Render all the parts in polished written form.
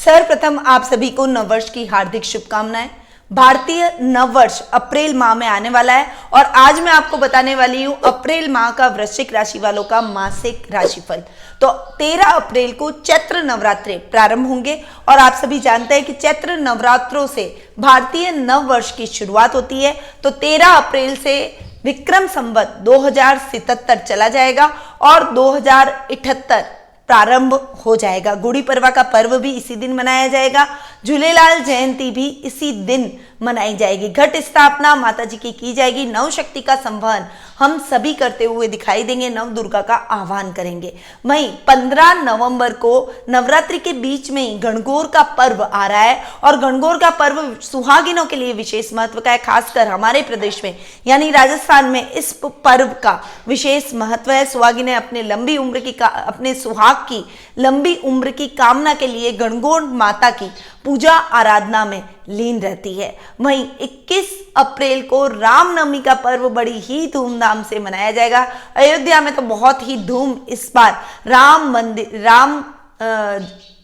सर्वप्रथम आप सभी को नववर्ष की हार्दिक शुभकामनाएं। भारतीय नववर्ष अप्रैल माह में आने वाला है और आज मैं आपको बताने वाली हूं अप्रैल माह का वृश्चिक राशि वालों का मासिक राशिफल। तो 13 अप्रैल को चैत्र नवरात्रे प्रारंभ होंगे और आप सभी जानते हैं कि चैत्र नवरात्रों से भारतीय नववर्ष की शुरुआत होती है। तो 13 अप्रैल से विक्रम संवत 2077 चला जाएगा और 2078 प्रारंभ हो जाएगा। गुड़ी पड़वा का पर्व भी इसी दिन मनाया जाएगा। झूलेलाल जयंती भी इसी दिन मनाई जाएगी। घट स्थापना माता जी की जाएगी। नव शक्ति का संवहन हम सभी करते हुए दिखाई देंगे। नव दुर्गा का आह्वान करेंगे। वहीं 15 नवंबर को नवरात्रि के बीच में ही गणगौर का पर्व आ रहा है और गणगौर का पर्व सुहागिनों के लिए विशेष महत्व का है। खासकर हमारे प्रदेश में यानी राजस्थान में इस पर्व का विशेष महत्व है। सुहागिनें अपने सुहाग की लंबी उम्र की कामना के लिए गणगौर माता की पूजा आराधना में लीन रहती है। वहीं 21 अप्रैल को रामनवमी का पर्व बड़ी ही धूमधाम से मनाया जाएगा। अयोध्या में तो बहुत ही धूम इस बार राम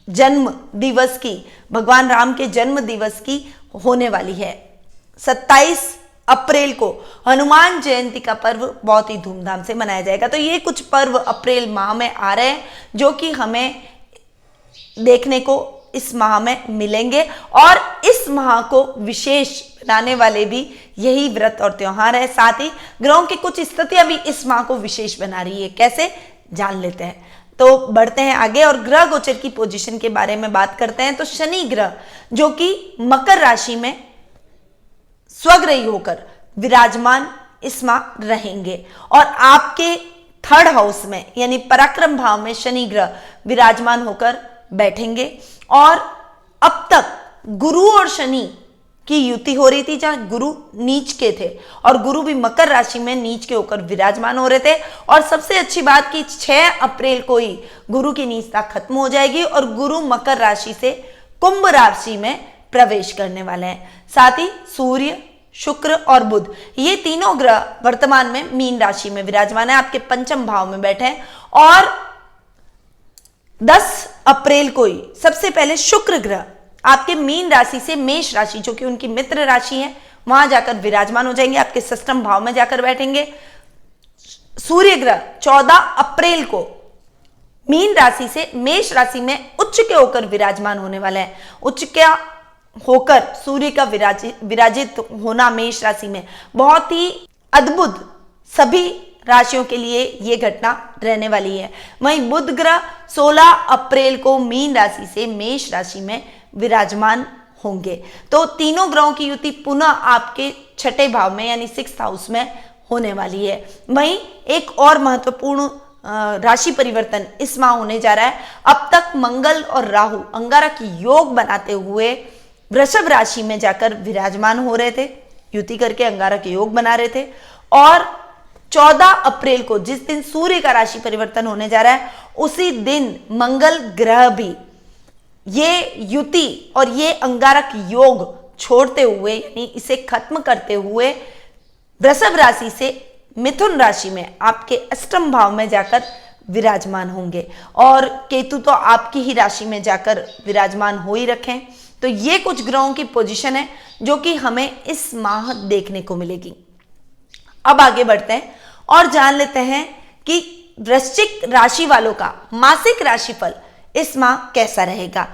जन्म दिवस की, भगवान राम के जन्म दिवस की होने वाली है। 27 अप्रैल को हनुमान जयंती का पर्व बहुत ही धूमधाम से मनाया जाएगा। तो ये कुछ पर्व अप्रैल माह में आ रहे हैं जो कि हमें देखने को इस माह में मिलेंगे और इस माह को विशेष बनाने वाले भी यही व्रत और त्योहार है। साथ ही ग्रहों की कुछ स्थितियां भी इस माह को विशेष बना रही है। कैसे, जान लेते हैं। तो बढ़ते हैं आगे और ग्रह गोचर की पोजीशन के बारे में बात करते हैं। तो शनि ग्रह जो कि मकर राशि में स्वग्रही होकर विराजमान इस माह रहेंगे और आपके 3rd हाउस में यानी पराक्रम भाव में शनि ग्रह विराजमान होकर बैठेंगे। और अब तक गुरु और शनि की युति हो रही थी जहां गुरु नीच के थे और गुरु भी मकर राशि में नीच के होकर विराजमान हो रहे थे। और सबसे अच्छी बात कि 6 अप्रैल को ही गुरु की नीचता खत्म हो जाएगी और गुरु मकर राशि से कुंभ राशि में प्रवेश करने वाले हैं। साथ ही सूर्य, शुक्र और बुध ये तीनों ग्रह वर्तमान में मीन राशि में विराजमान है, आपके 5th भाव में बैठे हैं। और 10 अप्रैल को ही सबसे पहले शुक्र ग्रह आपके मीन राशि से मेष राशि जो कि उनकी मित्र राशि है वहां जाकर विराजमान हो जाएंगे, आपके 6th भाव में जाकर बैठेंगे। सूर्य ग्रह 14 अप्रैल को मीन राशि से मेष राशि में उच्च के होकर विराजमान होने वाले हैं। उच्च क्या होकर सूर्य का विराजित होना मेष राशि में बहुत ही अद्भुत सभी राशियों के लिए यह घटना रहने वाली है। वहीं बुध ग्रह 16 अप्रैल को मीन राशि से मेष राशि में विराजमान होंगे। तो तीनों ग्रहों की युति पुनः आपके 6ठे भाव में यानी 6th हाउस में होने वाली है। वहीं एक और महत्वपूर्ण राशि परिवर्तन इस माह होने जा रहा है। अब तक मंगल और राहु अंगारक योग बनाते हुए वृषभ राशि में जाकर विराजमान हो रहे थे, युति करके अंगारक योग बना रहे थे। और 14 अप्रैल को जिस दिन सूर्य का राशि परिवर्तन होने जा रहा है उसी दिन मंगल ग्रह भी ये युति और ये अंगारक योग छोड़ते हुए यानी इसे खत्म करते हुए वृषभ राशि से मिथुन राशि में आपके 8th भाव में जाकर विराजमान होंगे। और केतु तो आपकी ही राशि में जाकर विराजमान हो ही रखे। तो ये कुछ ग्रहों की पोजीशन है जो कि हमें इस माह देखने को मिलेगी। अब आगे बढ़ते हैं और जान लेते हैं कि वृश्चिक राशि वालों का मासिक राशिफल इस माह कैसा रहेगा।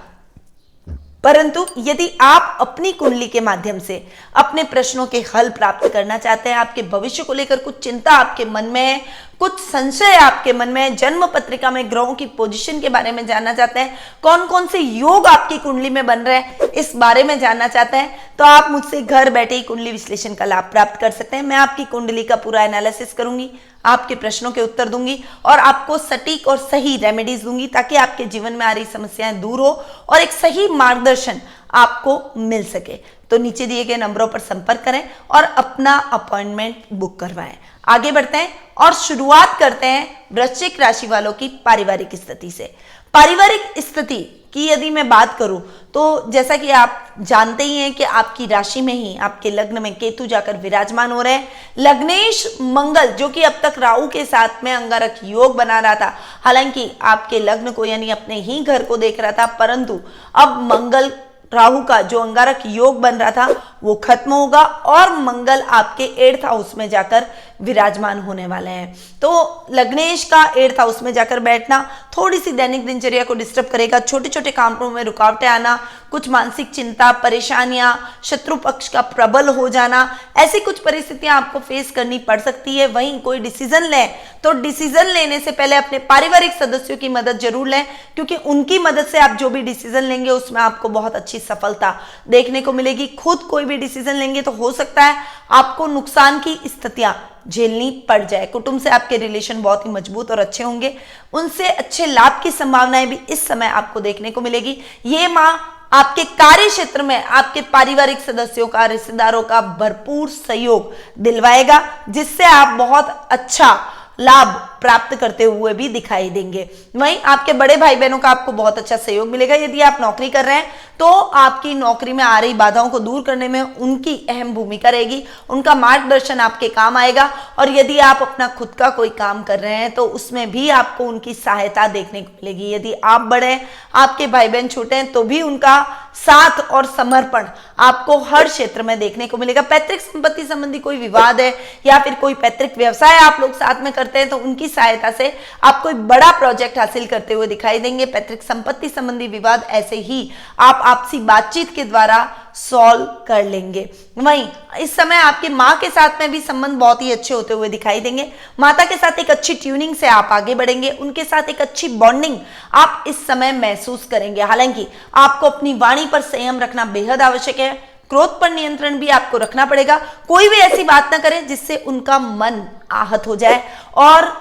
परंतु यदि आप अपनी कुंडली के माध्यम से अपने प्रश्नों के हल प्राप्त करना चाहते हैं, आपके भविष्य को लेकर कुछ चिंता आपके मन में है, कुछ संशय आपके मन में है, जन्म पत्रिका में ग्रहों की पोजीशन के बारे में जानना चाहते हैं, कौन कौन से योग आपकी कुंडली में बन रहे हैं इस बारे में जानना चाहते हैं, तो आप मुझसे घर बैठे ही कुंडली विश्लेषण का लाभ प्राप्त कर सकते हैं। मैं आपकी कुंडली का पूरा एनालिसिस करूंगी, आपके प्रश्नों के उत्तर दूंगी और आपको सटीक और सही रेमेडीज दूंगी ताकि आपके जीवन में आ रही समस्याएं दूर हो और एक सही मार्गदर्शन आपको मिल सके। तो नीचे दिए गए नंबरों पर संपर्क करें और अपना अपॉइंटमेंट बुक करवाएं। आगे बढ़ते हैं और शुरुआत करते हैं वृश्चिक राशि वालों की पारिवारिक स्थिति से। पारिवारिक स्थिति की यदि मैं बात करूं तो जैसा कि आप जानते ही हैं कि आपकी राशि में ही आपके लग्न में केतु जाकर विराजमान हो रहे हैं। लग्नेश मंगल जो कि अब तक राहु के साथ में अंगारक योग बना रहा था, हालांकि आपके लग्न को यानी अपने ही घर को देख रहा था, परंतु अब मंगल राहु का जो अंगारक योग बन रहा था वो खत्म होगा और मंगल आपके 8th हाउस में जाकर विराजमान होने वाले हैं। तो लग्नेश का 8th हाउस में जाकर बैठना थोड़ी सी दैनिक दिनचर्या को डिस्टर्ब करेगा, छोटे छोटे कामों में रुकावटें आना, कुछ मानसिक चिंता, परेशानियां, शत्रु पक्ष का प्रबल हो जाना, ऐसी कुछ परिस्थितियां आपको फेस करनी पड़ सकती है। वहीं कोई डिसीजन लें तो डिसीजन लेने से पहले अपने पारिवारिक सदस्यों की मदद जरूर लें, क्योंकि उनकी मदद से आप जो भी डिसीजन लेंगे उसमें आपको बहुत अच्छी सफलता देखने को मिलेगी। खुद कोई भी डिसीजन लेंगे तो हो सकता है आपको नुकसान की स्थितियां झेलनी पड़ जाए। कुटुंब से आपके रिलेशन बहुत ही मजबूत और अच्छे होंगे, उनसे अच्छे लाभ की संभावनाएं भी इस समय आपको देखने को मिलेगी। ये माह आपके कार्य क्षेत्र में आपके पारिवारिक सदस्यों का, रिश्तेदारों का भरपूर सहयोग दिलवाएगा, जिससे आप बहुत अच्छा लाभ प्राप्त करते हुए भी दिखाई देंगे। वहीं आपके बड़े भाई बहनों का आपको बहुत अच्छा सहयोग मिलेगा। यदि आप नौकरी कर रहे हैं तो आपकी नौकरी में आ रही बाधाओं को दूर करने में उनकी अहम भूमिका रहेगी, उनका मार्गदर्शन आपके काम आएगा। और यदि आप अपना खुद का कोई काम कर रहे हैं तो उसमें भी आपको उनकी सहायता देखने को मिलेगी। यदि आप बड़े हैं, आपके भाई बहन छोटे हैं, तो भी उनका साथ और समर्पण आपको हर क्षेत्र में देखने को मिलेगा। पैतृक संपत्ति संबंधी कोई विवाद है या फिर कोई पैतृक व्यवसाय आप लोग साथ में करते हैं तो उनकी सहायता से आप कोई बड़ा प्रोजेक्ट हासिल करते हुए दिखाई देंगे। पैतृक संपत्ति संबंधी विवाद ऐसे ही आप आपसी बातचीत के द्वारा सॉल्व कर लेंगे। वहीं इस समय आपके माँ के साथ में भी संबंध बहुत ही अच्छे होते हुए दिखाई देंगे। माता के साथ एक अच्छी ट्यूनिंग से आप आगे बढ़ेंगे, उनके साथ एक अच्छी बॉन्डिंग आप इस समय महसूस करेंगे। हालांकि आपको अपनी वाणी पर संयम रखना बेहद आवश्यक है, क्रोध पर नियंत्रण भी आपको रखना पड़ेगा। कोई भी ऐसी बात ना करें जिससे उनका मन आहत हो जाए और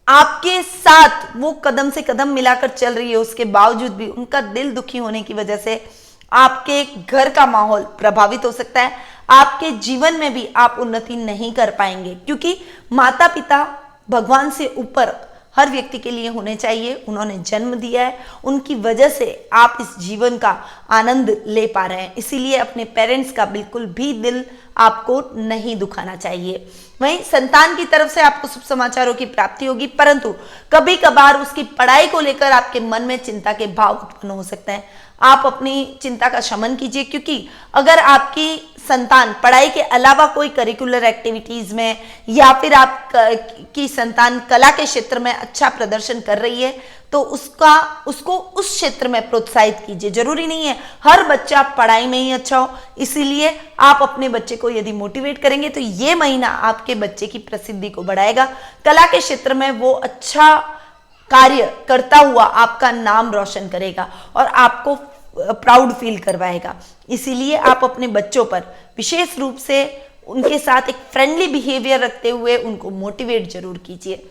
आपके साथ वो कदम से कदम मिलाकर चल रही है, उसके बावजूद भी उनका दिल दुखी होने की वजह से आपके घर का माहौल प्रभावित हो सकता है। आपके जीवन में भी आप उन्नति नहीं कर पाएंगे, क्योंकि माता पिता भगवान से ऊपर हर व्यक्ति के लिए होने चाहिए। उन्होंने जन्म दिया है, उनकी वजह से आप इस जीवन का आनंद ले पा रहे हैं, इसीलिए अपने पेरेंट्स का बिल्कुल भी दिल आपको नहीं दुखाना चाहिए। वहीं संतान की तरफ से आपको शुभ समाचारों की प्राप्ति होगी, परंतु कभी कभार उसकी पढ़ाई को लेकर आपके मन में चिंता के भाव उत्पन्न हो सकते हैं। आप अपनी चिंता का शमन कीजिए, क्योंकि अगर आपकी संतान पढ़ाई के अलावा कोई करिकुलर एक्टिविटीज में या फिर आप की संतान कला के क्षेत्र में अच्छा प्रदर्शन कर रही है तो उसको उस क्षेत्र में प्रोत्साहित कीजिए। जरूरी नहीं है हर बच्चा पढ़ाई में ही अच्छा हो, इसीलिए आप अपने बच्चे को यदि मोटिवेट करेंगे तो ये महीना आपके बच्चे की प्रसिद्धि को बढ़ाएगा। कला के क्षेत्र में वो अच्छा कार्य करता हुआ आपका नाम रोशन करेगा और आपको प्राउड फील करवाएगा। इसीलिए आप अपने बच्चों पर विशेष रूप से उनके साथ एक फ्रेंडली बिहेवियर रखते हुए उनको मोटिवेट जरूर कीजिए।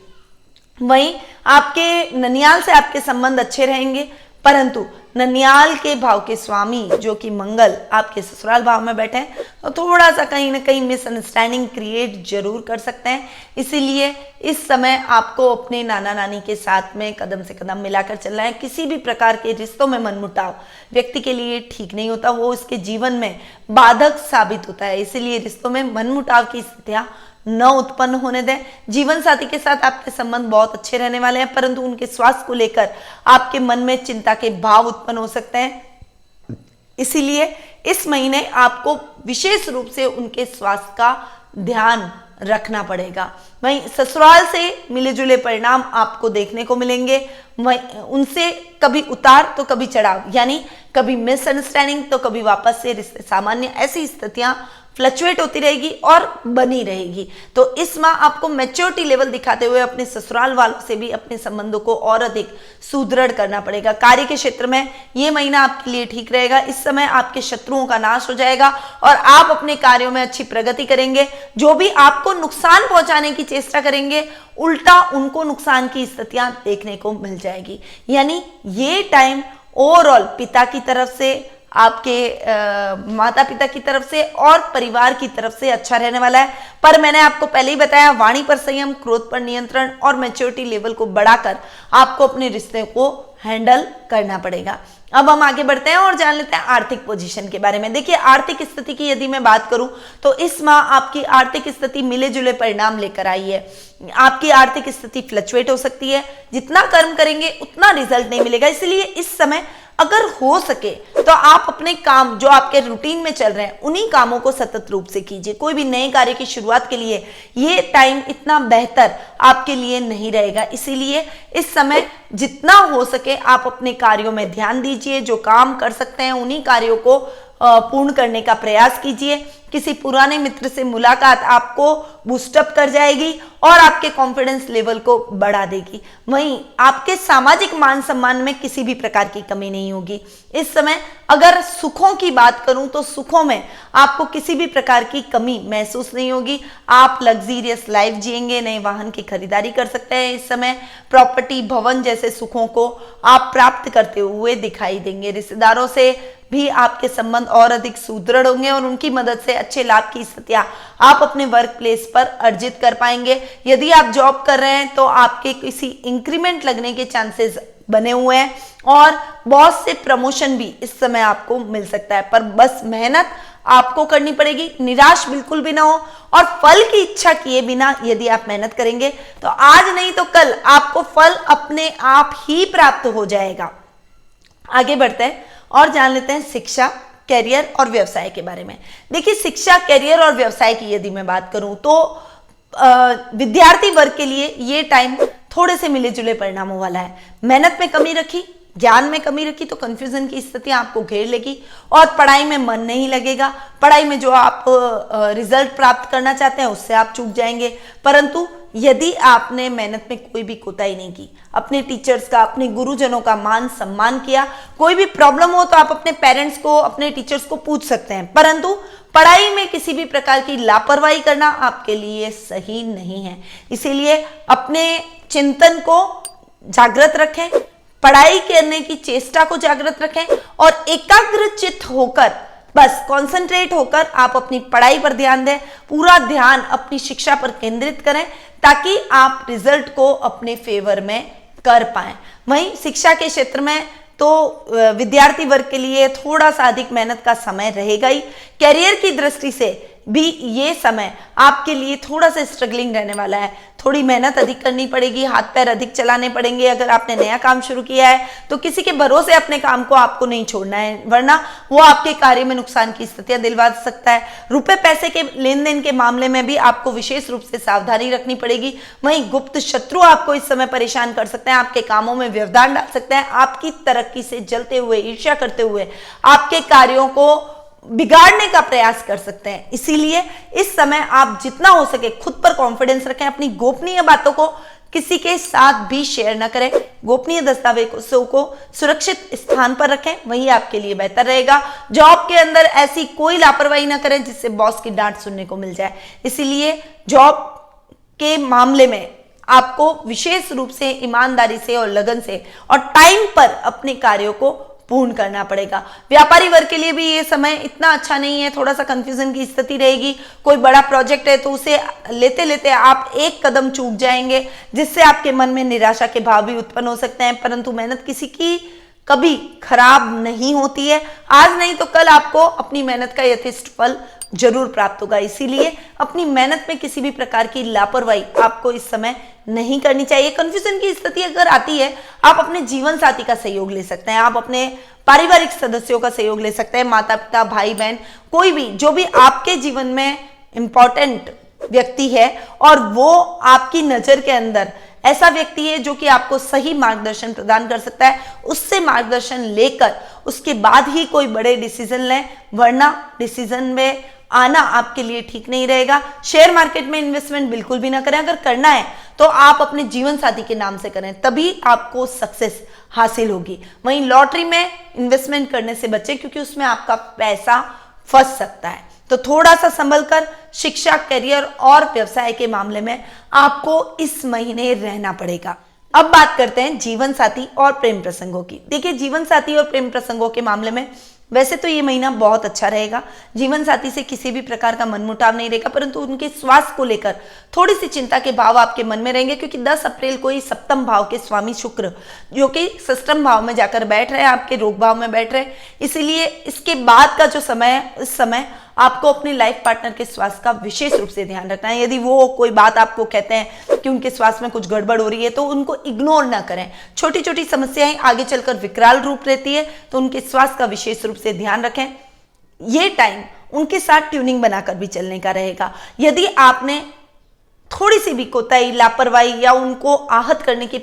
वहीं आपके ननियाल से आपके संबंध अच्छे रहेंगे, परंतु ननियाल के भाव के स्वामी जो कि मंगल आपके ससुराल भाव में बैठे हैं तो थोड़ा सा कहीं ना कहीं मिसअंडरस्टैंडिंग क्रिएट जरूर कर सकते हैं। इसीलिए इस समय आपको अपने नाना नानी के साथ में कदम से कदम मिलाकर चलना है। किसी भी प्रकार के रिश्तों में मनमुटाव व्यक्ति के लिए ठीक नहीं होता, वो उसके जीवन में बाधक साबित होता है। इसीलिए रिश्तों में मनमुटाव की स्थितियां न उत्पन्न होने दें। जीवन साथी के साथ आपके संबंध बहुत अच्छे रहने वाले हैं, परंतु उनके स्वास्थ्य को लेकर आपके मन में चिंता के भाव उत्पन्न हो सकते हैं। इसीलिए इस महीने आपको विशेष रूप से उनके स्वास्थ्य का ध्यान रखना पड़ेगा। वहीं ससुराल से मिले जुले परिणाम आपको देखने को मिलेंगे। उनसे कभी उतार तो कभी चढ़ाव, यानी कभी मिसअंडरस्टैंडिंग तो कभी वापस से रिश्ते सामान्य, ऐसी स्थितियां फ्लक्चुएट होती रहेगी और बनी रहेगी। तो इस माह आपको मैच्योरिटी लेवल दिखाते हुए अपने ससुराल वालों से भी अपने संबंधों को और अधिक सुदृढ़ करना पड़ेगा। कार्य के क्षेत्र में ये महीना आपके लिए ठीक रहेगा। इस समय आपके शत्रुओं का नाश हो जाएगा और आप अपने कार्यों में अच्छी प्रगति करेंगे। जो भी आपको नुकसान पहुंचाने की चेष्टा करेंगे, उल्टा उनको नुकसान की स्थितियां देखने को मिल जाएगी। यानी ये टाइम ओवरऑल पिता की तरफ से, आपके माता पिता की तरफ से और परिवार की तरफ से अच्छा रहने वाला है। पर मैंने आपको पहले ही बताया, वाणी पर संयम, क्रोध पर नियंत्रण और मैच्योरिटी लेवल को बढ़ाकर आपको अपने रिश्ते को हैंडल करना पड़ेगा। अब हम आगे बढ़ते हैं और जान लेते हैं आर्थिक पोजीशन के बारे में। देखिए, आर्थिक स्थिति की यदि मैं बात करूं तो इस माह आपकी आर्थिक स्थिति मिले जुले परिणाम लेकर आई है। आपकी आर्थिक स्थिति फ्लक्चुएट हो सकती है, जितना कर्म करेंगे उतना रिजल्ट नहीं मिलेगा। इसलिए इस समय अगर हो सके तो आप अपने काम जो आपके रूटीन में चल रहे हैं उन्हीं कामों को सतत रूप से कीजिए। कोई भी नए कार्य की शुरुआत के लिए ये टाइम इतना बेहतर आपके लिए नहीं रहेगा। इसीलिए इस समय जितना हो सके आप अपने कार्यों में ध्यान दीजिए। जो काम कर सकते हैं उन्हीं कार्यों को पूर्ण करने का प्रयास कीजिए। किसी पुराने मित्र से मुलाकात आपको बूस्टअप कर जाएगी और आपके कॉन्फिडेंस लेवल को बढ़ा देगी। वहीं आपके सामाजिक मान सम्मान में किसी भी प्रकार की कमी नहीं होगी। इस समय अगर सुखों की बात करूं तो सुखों में आपको किसी भी प्रकार की कमी महसूस नहीं होगी। आप लग्जीरियस लाइफ जिएंगे, नए वाहन की खरीदारी कर सकते हैं। इस समय प्रॉपर्टी, भवन जैसे सुखों को आप प्राप्त करते हुए दिखाई देंगे। रिश्तेदारों से भी आपके संबंध और अधिक सुदृढ़ होंगे और उनकी मदद से अच्छे लाभ की स्थितियां आप अपने वर्क प्लेस पर अर्जित कर पाएंगे। यदि आप जॉब कर रहे हैं तो आपके किसी इंक्रीमेंट लगने के चांसेस बने हुए हैं और बॉस से प्रमोशन भी इस समय आपको मिल सकता है। पर बस मेहनत आपको करनी पड़ेगी, निराश बिल्कुल भी ना हो और फल की इच्छा किए बिना यदि आप मेहनत करेंगे तो आज नहीं तो कल आपको फल अपने आप ही प्राप्त हो जाएगा। आगे बढ़ते हैं और जान लेते हैं शिक्षा, कैरियर और व्यवसाय के बारे में। देखिए, शिक्षा, कैरियर और व्यवसाय की यदि मैं बात करूं तो विद्यार्थी वर्ग के लिए ये टाइम थोड़े से मिले जुले परिणामों वाला है। मेहनत में कमी रखी, ज्ञान में कमी रखी तो कंफ्यूजन की स्थिति आपको घेर लेगी और पढ़ाई में मन नहीं लगेगा। पढ़ाई में जो आप रिजल्ट प्राप्त करना चाहते हैं उससे आप चूक जाएंगे। परंतु यदि आपने मेहनत में कोई भी कोताही नहीं की, अपने टीचर्स का, अपने गुरुजनों का मान सम्मान किया, कोई भी प्रॉब्लम हो तो आप अपने पेरेंट्स को, अपने टीचर्स को पूछ सकते हैं। परंतु पढ़ाई में किसी भी प्रकार की लापरवाही करना आपके लिए सही नहीं है। इसीलिए अपने चिंतन को जागृत रखें, पढ़ाई करने की चेष्टा को जागृत रखें और एकाग्रचित्त होकर, बस कंसंट्रेट होकर आप अपनी पढ़ाई पर ध्यान दें। पूरा ध्यान अपनी शिक्षा पर केंद्रित करें ताकि आप रिजल्ट को अपने फेवर में कर पाएं। वहीं शिक्षा के क्षेत्र में तो विद्यार्थी वर्ग के लिए थोड़ा सा अधिक मेहनत का समय रहेगा ही। कैरियर की दृष्टि से भी ये समय आपके लिए थोड़ा सा स्ट्रगलिंग रहने वाला है। थोड़ी मेहनत अधिक करनी पड़ेगी, हाथ पैर अधिक चलाने पड़ेंगे। अगर आपने नया काम शुरू किया है तो किसी के भरोसे अपने काम को आपको नहीं छोड़ना है, वरना वो आपके कार्य में नुकसान की स्थितियां दिलवा सकता है। रुपए पैसे के लेन देन के मामले में भी आपको विशेष रूप से सावधानी रखनी पड़ेगी। वहीं गुप्त शत्रु आपको इस समय परेशान कर सकते हैं, आपके कामों में व्यवधान डाल सकते हैं, आपकी तरक्की से जलते हुए, ईर्ष्या करते हुए आपके कार्यों को बिगाड़ने का प्रयास कर सकते हैं। इसीलिए इस समय आप जितना हो सके खुद पर कॉन्फिडेंस रखें। अपनी गोपनीय बातों को किसी के साथ भी शेयर न करें। गोपनीय दस्तावेजों को सुरक्षित स्थान पर रखें, वही आपके लिए बेहतर रहेगा। जॉब के अंदर ऐसी कोई लापरवाही न करें जिससे बॉस की डांट सुनने को मिल जाए। इसीलिए जॉब के मामले में आपको विशेष रूप से ईमानदारी से और लगन से और टाइम पर अपने कार्यों को पूर्ण करना पड़ेगा। व्यापारी वर्ग के लिए भी ये समय इतना अच्छा नहीं है, थोड़ा सा कंफ्यूजन की स्थिति रहेगी। कोई बड़ा प्रोजेक्ट है तो उसे लेते लेते आप एक कदम चूक जाएंगे, जिससे आपके मन में निराशा के भाव भी उत्पन्न हो सकते हैं। परंतु मेहनत किसी की कभी खराब नहीं होती है। आज नहीं तो कल आपको अपनी मेहनत का यथेष्ट फल जरूर प्राप्त होगा। इसीलिए अपनी मेहनत में किसी भी प्रकार की लापरवाही आपको इस समय नहीं करनी चाहिए। कंफ्यूजन की स्थिति अगर आती है, आप अपने जीवन साथी का सहयोग ले सकते हैं, आप अपने पारिवारिक सदस्यों का सहयोग ले सकते हैं, माता पिता, भाई बहन, कोई भी जो भी आपके जीवन में इंपॉर्टेंट व्यक्ति है और वो आपकी नजर के अंदर ऐसा व्यक्ति है जो कि आपको सही मार्गदर्शन प्रदान कर सकता है, उससे मार्गदर्शन लेकर उसके बाद ही कोई बड़े डिसीजन लें, वरना डिसीजन में आना आपके लिए ठीक नहीं रहेगा। शेयर मार्केट में इन्वेस्टमेंट बिल्कुल भी ना करें। अगर करना है तो आप अपने जीवन साथी के नाम से करें, तभी आपको सक्सेस हासिल होगी। वहीं लॉटरी में इन्वेस्टमेंट करने से बचें, क्योंकि उसमें आपका पैसा फंस सकता है। तो थोड़ा सा संभल कर शिक्षा, करियर और व्यवसाय के मामले में आपको इस महीने रहना पड़ेगा। अब बात करते हैं जीवन साथी और प्रेम प्रसंगों की। देखिए, जीवन साथी और प्रेम प्रसंगों के मामले में वैसे तो ये महीना बहुत अच्छा रहेगा, जीवन साथी से किसी भी प्रकार का मनमुटाव नहीं रहेगा, परंतु उनके स्वास्थ्य को लेकर थोड़ी सी चिंता के भाव आपके मन में रहेंगे, क्योंकि 10 अप्रैल को ही सप्तम भाव के स्वामी शुक्र जो कि षष्ठम भाव में जाकर बैठ रहे हैं, आपके रोग भाव में बैठ रहे हैं। इसीलिए इसके बाद का जो समय है, इस समय आपको अपने लाइफ पार्टनर के स्वास्थ्य का विशेष रूप से ध्यान रखना है। यदि वो कोई बात आपको कहते हैं कि उनके स्वास्थ्य में कुछ गड़बड़ हो रही है, तो उनको इग्नोर ना करें। छोटी छोटी समस्याएं आगे चलकर विकराल रूप रहती है, तो उनके स्वास्थ्य का विशेष रूप से ध्यान रखें। ये टाइम उनके साथ ट्यूनिंग बनाकर भी चलने का रहेगा। यदि आपने थोड़ी सी भी कोताही, लापरवाही या उनको आहत करने की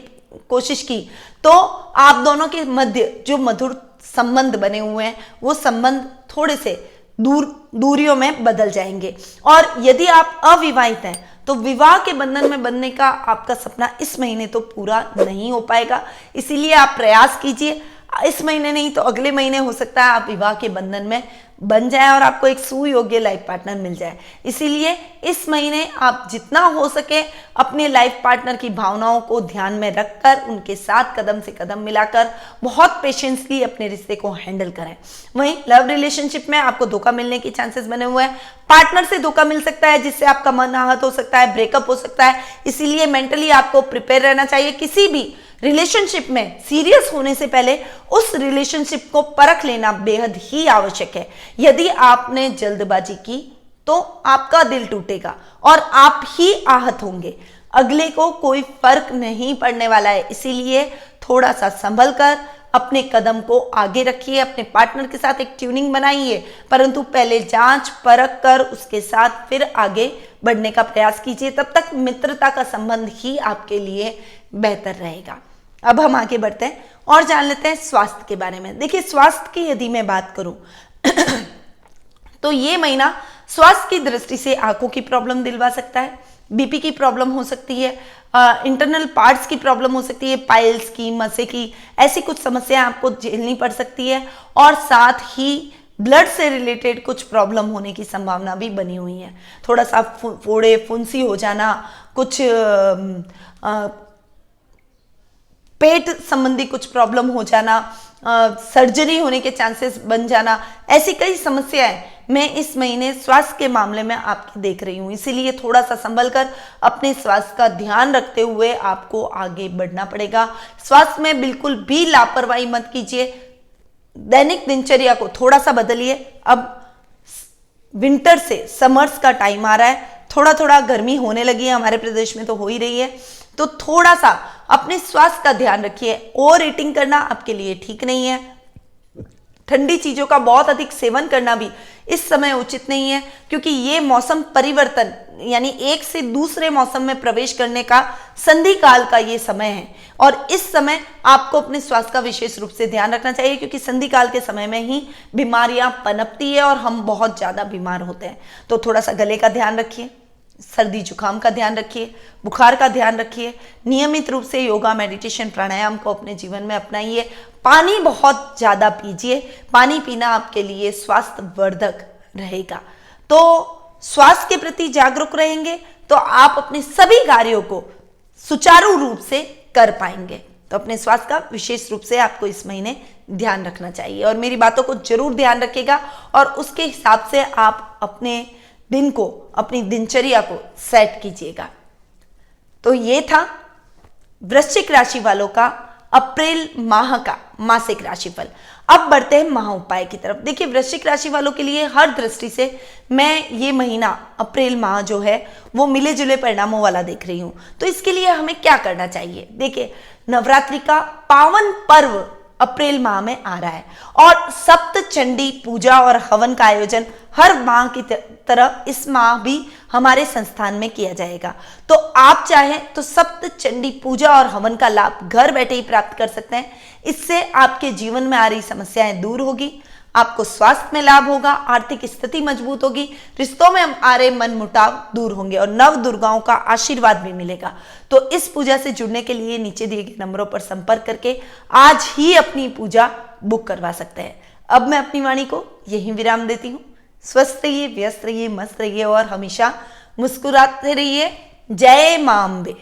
कोशिश की, तो आप दोनों के मध्य जो मधुर संबंध बने हुए हैं, वो संबंध थोड़े से दूरियों में बदल जाएंगे। और यदि आप अविवाहित हैं, तो विवाह के बंधन में बंधने का आपका सपना इस महीने तो पूरा नहीं हो पाएगा। इसीलिए आप प्रयास कीजिए, इस महीने नहीं तो अगले महीने हो सकता है आप विवाह के बंधन में बन जाए और आपको एक सुयोग्य लाइफ पार्टनर मिल जाए। इसीलिए इस महीने आप जितना हो सके अपने लाइफ पार्टनर की भावनाओं को ध्यान में रखकर उनके साथ कदम से कदम मिलाकर बहुत पेशेंसली अपने रिश्ते को हैंडल करें। वहीं लव रिलेशनशिप में आपको धोखा मिलने के चांसेस बने हुए हैं। पार्टनर से धोखा मिल सकता है, जिससे आपका मन आहत हो सकता है, ब्रेकअप हो सकता है। इसीलिए मेंटली आपको प्रिपेयर रहना चाहिए। किसी भी रिलेशनशिप में सीरियस होने से पहले उस रिलेशनशिप को परख लेना बेहद ही आवश्यक है। यदि आपने जल्दबाजी की तो आपका दिल टूटेगा और आप ही आहत होंगे, अगले को कोई फर्क नहीं पड़ने वाला है। इसीलिए थोड़ा सा संभल कर अपने कदम को आगे रखिए, अपने पार्टनर के साथ एक ट्यूनिंग बनाइए, परंतु पहले जांच परख कर उसके साथ फिर आगे बढ़ने का प्रयास कीजिए। तब तक मित्रता का संबंध ही आपके लिए बेहतर रहेगा। अब हम आगे बढ़ते हैं और जान लेते हैं स्वास्थ्य के बारे में। देखिए, स्वास्थ्य की यदि मैं बात करूं तो ये महीना स्वास्थ्य की दृष्टि से आंखों की प्रॉब्लम दिलवा सकता है, बीपी की प्रॉब्लम हो सकती है, इंटरनल पार्ट्स की प्रॉब्लम हो सकती है, पाइल्स की, मसे की, ऐसी कुछ समस्याएं आपको झेलनी पड़ सकती है। और साथ ही ब्लड से रिलेटेड कुछ प्रॉब्लम होने की संभावना भी बनी हुई है। थोड़ा सा फोड़े फुंसी हो जाना, कुछ पेट संबंधी कुछ प्रॉब्लम हो जाना, सर्जरी होने के चांसेस बन जाना, ऐसी कई समस्याएं मैं इस महीने स्वास्थ्य के मामले में आपकी देख रही हूं। इसीलिए थोड़ा सा संभल कर अपने स्वास्थ्य का ध्यान रखते हुए आपको आगे बढ़ना पड़ेगा। स्वास्थ्य में बिल्कुल भी लापरवाही मत कीजिए। दैनिक दिनचर्या को थोड़ा सा बदलिए। अब विंटर से समर्स का टाइम आ रहा है, थोड़ा थोड़ा गर्मी होने लगी है, हमारे प्रदेश में तो हो ही रही है, तो थोड़ा सा अपने स्वास्थ्य का ध्यान रखिए। ओवर ईटिंग करना आपके लिए ठीक नहीं है। ठंडी चीजों का बहुत अधिक सेवन करना भी इस समय उचित नहीं है, क्योंकि ये मौसम परिवर्तन यानी एक से दूसरे मौसम में प्रवेश करने का संधि काल का ये समय है और इस समय आपको अपने स्वास्थ्य का विशेष रूप से ध्यान रखना चाहिए, क्योंकि संधि काल के समय में ही बीमारियां पनपती है और हम बहुत ज्यादा बीमार होते हैं। तो थोड़ा सा गले का ध्यान रखिए, सर्दी जुकाम का ध्यान रखिए, बुखार का ध्यान रखिए। नियमित रूप से योगा, मेडिटेशन, प्राणायाम को अपने जीवन में अपनाइए। पानी बहुत ज्यादा पीजिए, पानी पीना आपके लिए स्वास्थ्यवर्धक रहेगा। तो स्वास्थ्य के प्रति जागरूक रहेंगे तो आप अपने सभी कार्यों को सुचारू रूप से कर पाएंगे। तो अपने स्वास्थ्य का विशेष रूप से आपको इस महीने ध्यान रखना चाहिए और मेरी बातों को जरूर ध्यान रखिएगा और उसके हिसाब से आप अपने दिन को, अपनी दिनचर्या को सेट कीजिएगा। तो ये था वृश्चिक राशि वालों का अप्रैल माह का मासिक राशिफल। अब बढ़ते हैं महा उपाय की तरफ। देखिए, वृश्चिक राशि वालों के लिए हर दृष्टि से मैं ये महीना अप्रैल माह जो है वो मिले जुले परिणामों वाला देख रही हूं। तो इसके लिए हमें क्या करना चाहिए? देखिए, नवरात्रि का पावन पर्व अप्रैल माह में आ रहा है और सप्त चंडी पूजा और हवन का आयोजन हर माह की तरह इस माह भी हमारे संस्थान में किया जाएगा। तो आप चाहें तो सप्त चंडी पूजा और हवन का लाभ घर बैठे ही प्राप्त कर सकते हैं। इससे आपके जीवन में आ रही समस्याएं दूर होगी, आपको स्वास्थ्य में लाभ होगा, आर्थिक स्थिति मजबूत होगी, रिश्तों में आ रहे मनमुटाव दूर होंगे और नव दुर्गाओं का आशीर्वाद भी मिलेगा। तो इस पूजा से जुड़ने के लिए नीचे दिए गए नंबरों पर संपर्क करके आज ही अपनी पूजा बुक करवा सकते हैं। अब मैं अपनी वाणी को यहीं विराम देती हूँ। स्वस्थ रहिए, व्यस्त रहिए, मस्त रहिए और हमेशा मुस्कुराते रहिए। जय मां अम्बे।